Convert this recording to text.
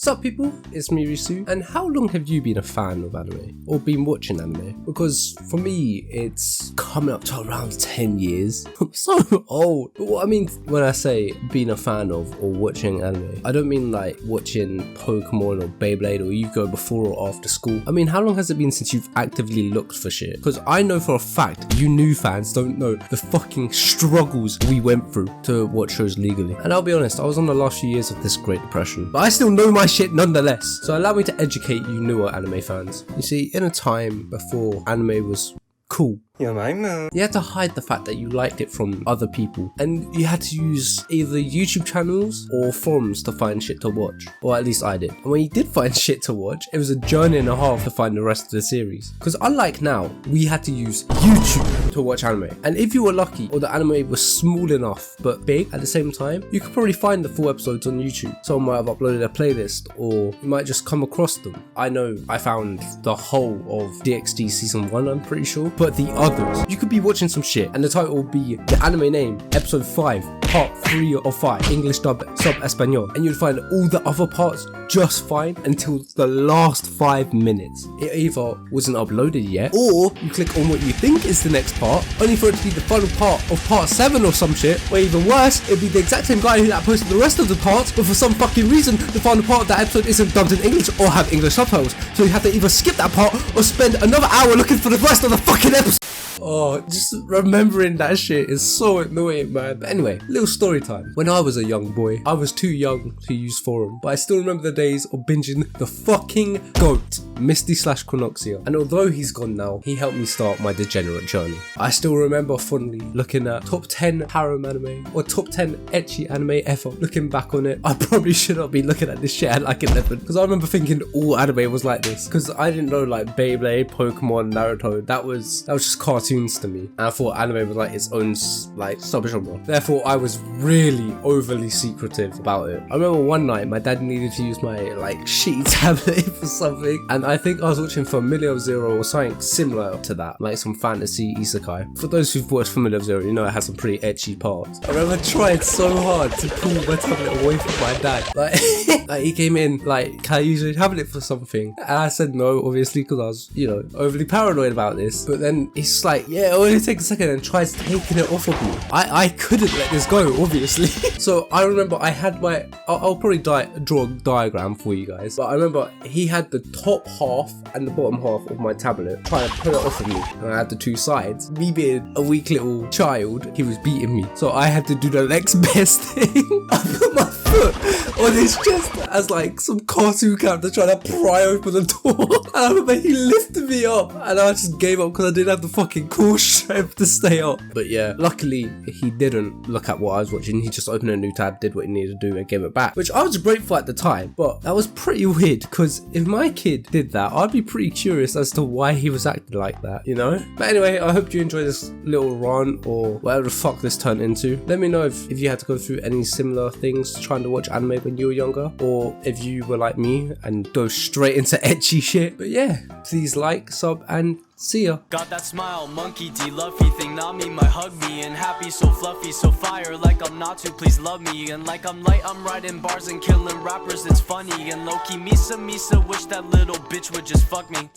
What's up people, it's me Risu, and how long have you been a fan of anime, or been watching anime? Because for me, it's coming up to around 10 years. I'm so old. But what I mean when I say being a fan of or watching anime, I don't mean like watching Pokemon or Beyblade or Yu-Gi-Oh before or after school. I mean, how long has it been since you've actively looked for shit? Because I know for a fact, you new fans don't know the fucking struggles we went through to watch shows legally. And I'll be honest, I was on the last few years of this Great Depression, but I still know my shit nonetheless. So allow me to educate you newer anime fans. You see, in a time before anime was cool, you had to hide the fact that you liked it from other people, and you had to use either YouTube channels or forums to find shit to watch, or at least I did. And when you did find shit to watch, it was a journey and a half to find the rest of the series. Because unlike now, we had to use YouTube to watch anime, and if you were lucky or the anime was small enough but big at the same time, you could probably find the full episodes on YouTube. Someone might have uploaded a playlist, or you might just come across them. I know I found the whole of DxD season 1, I'm pretty sure, but the others, you could be watching some shit and the title will be the anime name, episode 5, part 3 or 5, English dub sub Espanol, and you'd find all the other parts just fine until the last 5 minutes. It either wasn't uploaded yet, or you click on what you think is the next part, only for it to be the final part of part 7 or some shit, or even worse, it'd be the exact same guy who posted the rest of the parts, but for some fucking reason, the final part of that episode isn't dubbed in English or have English subtitles, so you have to either skip that part or spend another hour looking for the rest of the fucking episode. Oh, just remembering that shit is so annoying, man. But anyway, little story time. When I was a young boy, I was too young to use forum, but I still remember the days of binging the fucking GOAT, Misty/Chronoxia. And although he's gone now, he helped me start my degenerate journey. I still remember fondly looking at top 10 harem anime, or top 10 ecchi anime ever. Looking back on it, I probably should not be looking at this shit at like 11, because I remember thinking all anime was like this, because I didn't know like Beyblade, Pokemon, Naruto, that was just cartoons to me, and I thought anime was like its own like subgenre. Therefore, I was really overly secretive about it. I remember one night my dad needed to use my like shitty tablet for something, and I think I was watching Familiar of Zero or something similar to that, like some fantasy isekai. For those who've watched Familiar of Zero, you know it has some pretty ecchi parts. I remember trying so hard to pull my tablet away from my dad. Like, like he came in like, can I use your tablet for something? And I said no, obviously, because I was, you know, overly paranoid about this. But then he's just like, yeah, it only takes a second, and tries taking it off of me. I couldn't let this go, obviously. So I remember I had my, I'll probably draw a diagram for you guys, but I remember he had the top half and the bottom half of my tablet trying to pull it off of me, and I had the two sides. Me being a weak little child, he was beating me, so I had to do the next best thing. I put my foot on his chest as like some cartoon character trying to pry open the door. And I remember he lifted me up, and I just gave up because I didn't have the fucking cool strength to stay up. But yeah, luckily he didn't look at what I was watching. He just opened a new tab, did what he needed to do, and gave it back, which I was grateful at the time. But that was pretty weird, because if my kid did that, I'd be pretty curious as to why he was acting like that, you know? But anyway, I hope you enjoyed this little rant, or whatever the fuck this turned into. Let me know if you had to go through any similar things trying to watch anime when you were younger, or if you were like me and go straight into ecchi shit. But yeah, please like, sub, and see ya. Got that smile, monkey D, Luffy thing, not me, might hug me, and happy, so fluffy, so fire, like I'm not to, please love me, and like I'm light, I'm writing bars and killing rappers, it's funny, and low-key, Misa, wish that little bitch would just fuck me.